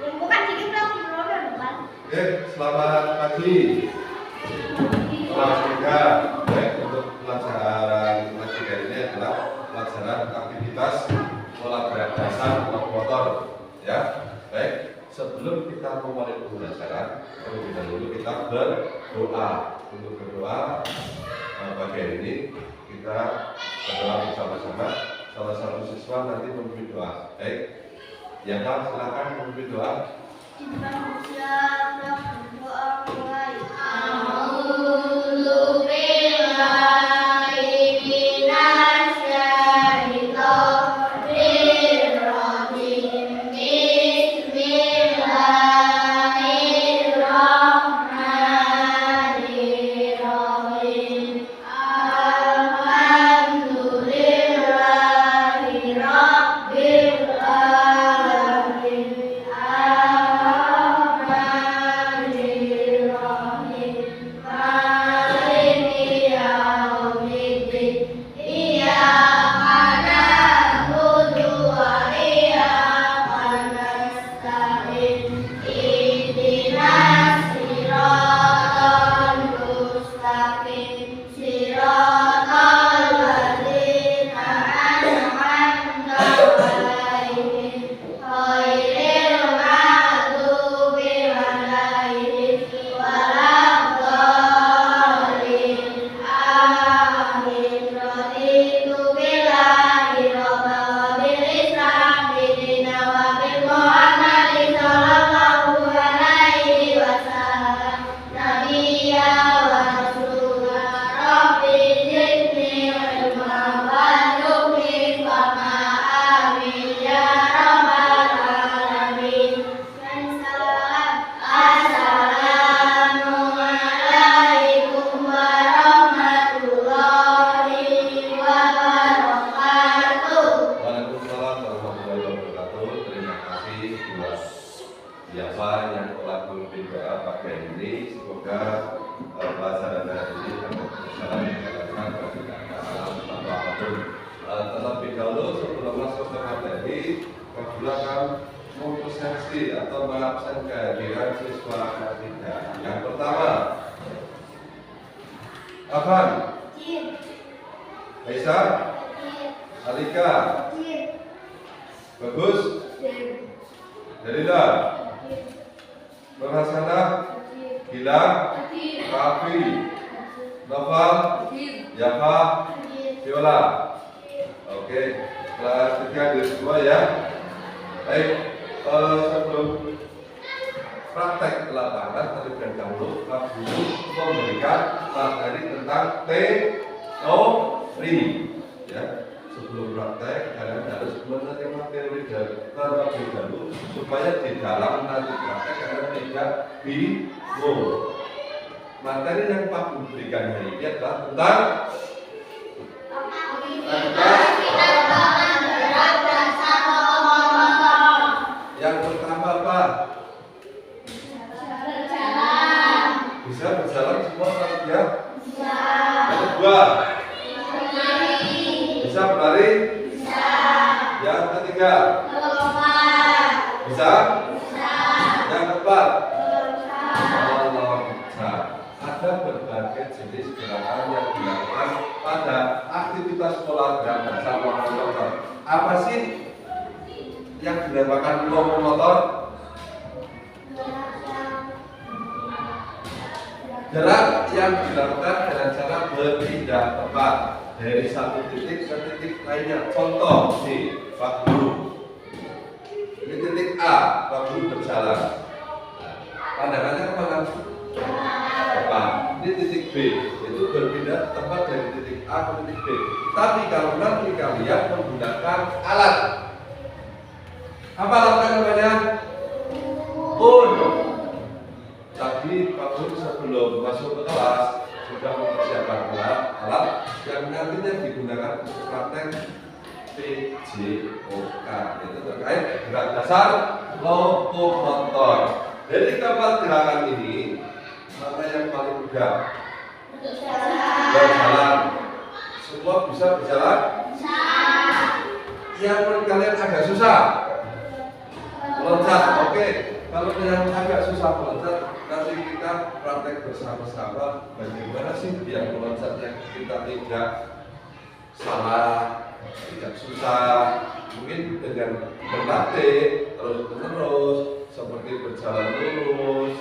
Oke, selamat pagi. Kelas 3. Baik, untuk pelajaran kelas 3 ini adalah pelajaran aktivitas pola gerak dasar motor. Ya, baik. Sebelum kita memulai pembelajaran, terlebih dahulu kita berdoa. Untuk berdoa pagi hari ini kita berdoa bersama-sama. Salah satu siswa nanti memimpin doa. Baik, ya Pak, silakan memimpin doa. Terlebih dahulu sebelum masuk ke materi, akan mempresentasi atau mengabsen kehadiran siswa kelas 3. Yang pertama, Afan, Aisyah, Alika, Bagus, Dalila, Nurhasanah, Gilang, Rafi, Noval, Yafa, Viola. Oke, kelas 3 di semua ya. Baik, sebelum praktek ke lapangan terlebih dahulu Pak Guru memberikan materi tentang teori. Ya, sebelum praktek kalian harus menerima teori terlebih dahulu supaya di dalam nanti praktek kalian tidak bingung. Materi yang Pak Guru berikan hari ini adalah tentang yang pertama apa? Berjalan. Bisa berjalan semua ya? Bisa. Yang kedua? Bisa berlari? Bisa. Yang ketiga? Melompat. Bisa? Bisa. Yang keempat? Melompat. Ada berbagai jenis gerakan yang dilakukan pada aktivitas pola gerak dasar lokomotor. Apa sih yang dinamakan lokomotor? Gerak yang dilakukan dengan cara berpindah tempat dari satu titik ke titik lainnya. Contoh nih, Pak Guru. Ini titik A, Pak Guru berjalan. Pandangannya kemana? Depan. Ini titik B, itu berpindah tempat dari titik A ke titik B. Tapi kalau nanti kalian menggunakan alat, apa alatnya namanya? Pun. Tadi Pak Guru sebelum masuk ke kelas sudah mempersiapkan alat yang nantinya digunakan untuk praktek PJOK, itu terkait gerak dasar lokomotor. Dari keempat gerakan ini, mana yang paling mudah? Berjalan. Semua bisa berjalan? Bisa. Yang menurut kalian agak susah? Loncat. Oke, kalau yang agak susah meloncat, nanti kita praktek bersama-sama bagaimana sih biar meloncatnya kita tidak salah, tidak susah. Mungkin dengan berlatih terus-menerus, seperti berjalan lurus,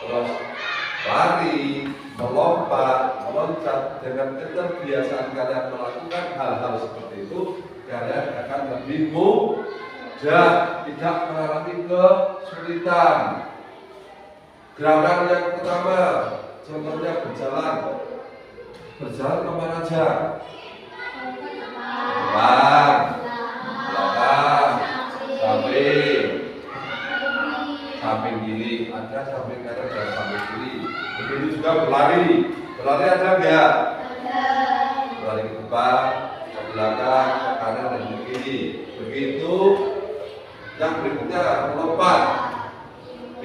terus lari, melompat, meloncat. Dengan keterbiasaan kalian melakukan hal-hal seperti itu, kalian akan lebih mudah, tidak mengalami kesulitan. Gerakan yang pertama, contohnya berjalan kemana aja? Depan, belakang, samping kiri, ada samping kanan dan samping kiri. Begitu juga berlari ada enggak? Berlari ke depan, ke belakang, ke kanan dan ke kiri. Begitu. Yang berikutnya melompat.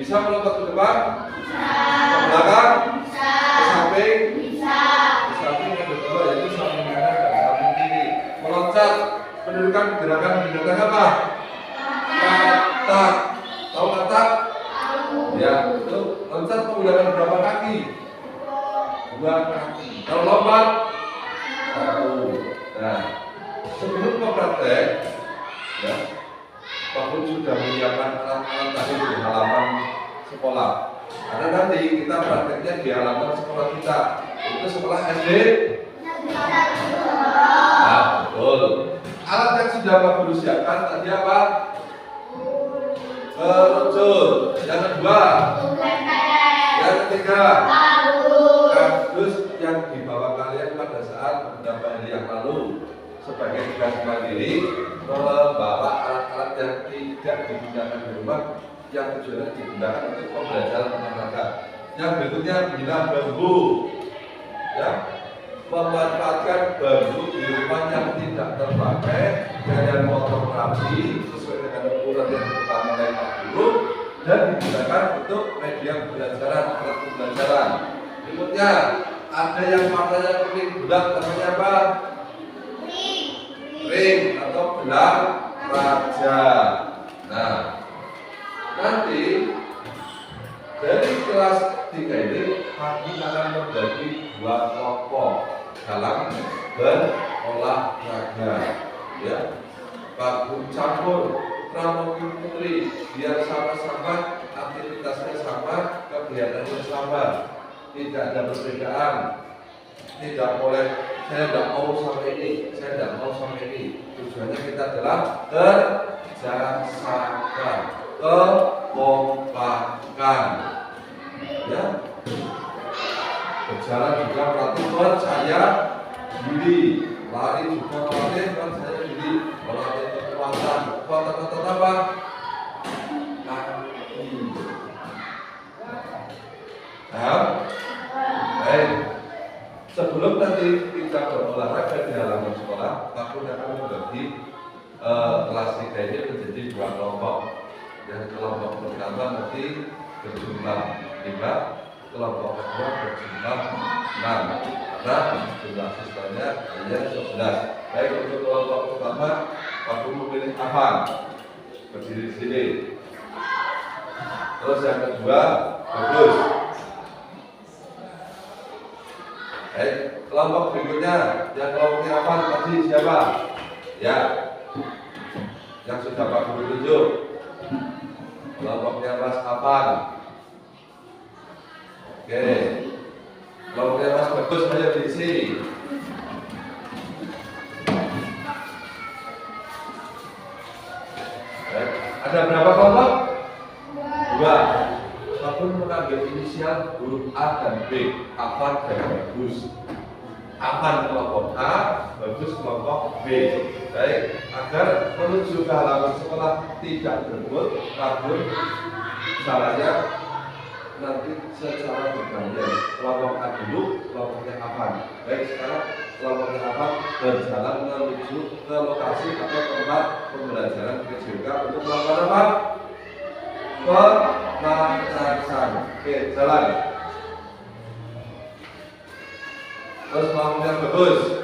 Bisa melompat ke depan? Ke belakang? Ke samping? Ke samping yang kedua yaitu samping kanan dan samping kiri. Meloncat menunjukkan gerakan apa? Katak. Tahu katak? Ya, itu loncat menggunakan berapa kaki? 2 kaki. Kalau lompat 1. Nah, sebelum mempraktek, ya, Pak Guru sudah menyiapkan alat-alat tadi di halaman sekolah. Karena nanti kita prakteknya di halaman sekolah kita. Itu sekolah SD. Nah, betul. Alat yang sudah Pak Guru siapkan tadi apa? Kerucut. Yang kedua, yang ketiga, kardus yang dibawa kalian pada saat beberapa hari yang lalu sebagai tugas mandiri, membawa alat-alat yang tidak digunakan di rumah yang tujuannya digunakan untuk pembelajaran olahraga. Yang berikutnya bila bambu, ya, memanfaatkan bambu di rumah yang tidak terpakai dengan potong rapi sesuai dengan ukuran yang pertama dari Pak Guru dan digunakan untuk media pembelajaran, alat pembelajaran. Berikutnya ada yang warnanya kuning bulat, namanya apa? Ring atau belang raja. Nah, nanti dari kelas 3 ini kami akan membagi 2 kelompok dalam berolahraga. Ya, Pak Guru campur pramuka putri biar sama-sama aktivitasnya sama, kegiatannya sama, tidak ada perbedaan. Tidak boleh saya tidak mau sama ini, saya tidak mau sama ini. Tujuannya kita adalah kerjasama, kekompakan. Ya, berjalan juga melatih percaya diri, lari juga melatih percaya diri, melatih kekuatan apa? Kaki. Nah, baik. Sebelum nanti kita berolahraga di halaman sekolah, aku akan membagi kelas 3 ini menjadi 2 kelompok. Yang kelompok pertama nanti berjumlah 5, kelompok kedua berjumlah 6. Karena jumlah siswanya hanya 11. Baik, untuk kelompok pertama, aku memilih Afan berdiri di sini. Terus yang kedua, Bagus. Kelompok berikutnya, yang kelompoknya apa tadi siapa? Ya, yang sudah Pak Guru tunjuk. Kelompoknya Mas Afan. Oke. Kelompoknya Mas Bagus ayo diisi. Ada berapa kelompok? 2. Pak Guru mengambil inisial huruf A dan B, Afan dan Bagus. Afan kelompok A, Bagus kelompok B. Baik, agar menuju ke halaman sekolah tidak berebut, kabur, caranya nanti secara bergantian. Kelompok A dulu, kelompoknya Afan. Baik, sekarang kelompoknya Afan berjalan menuju ke lokasi atau tempat pembelajaran PJK untuk melakukan apa? Pemanasan. Oke, jalan. Terus kelompoknya Bagus.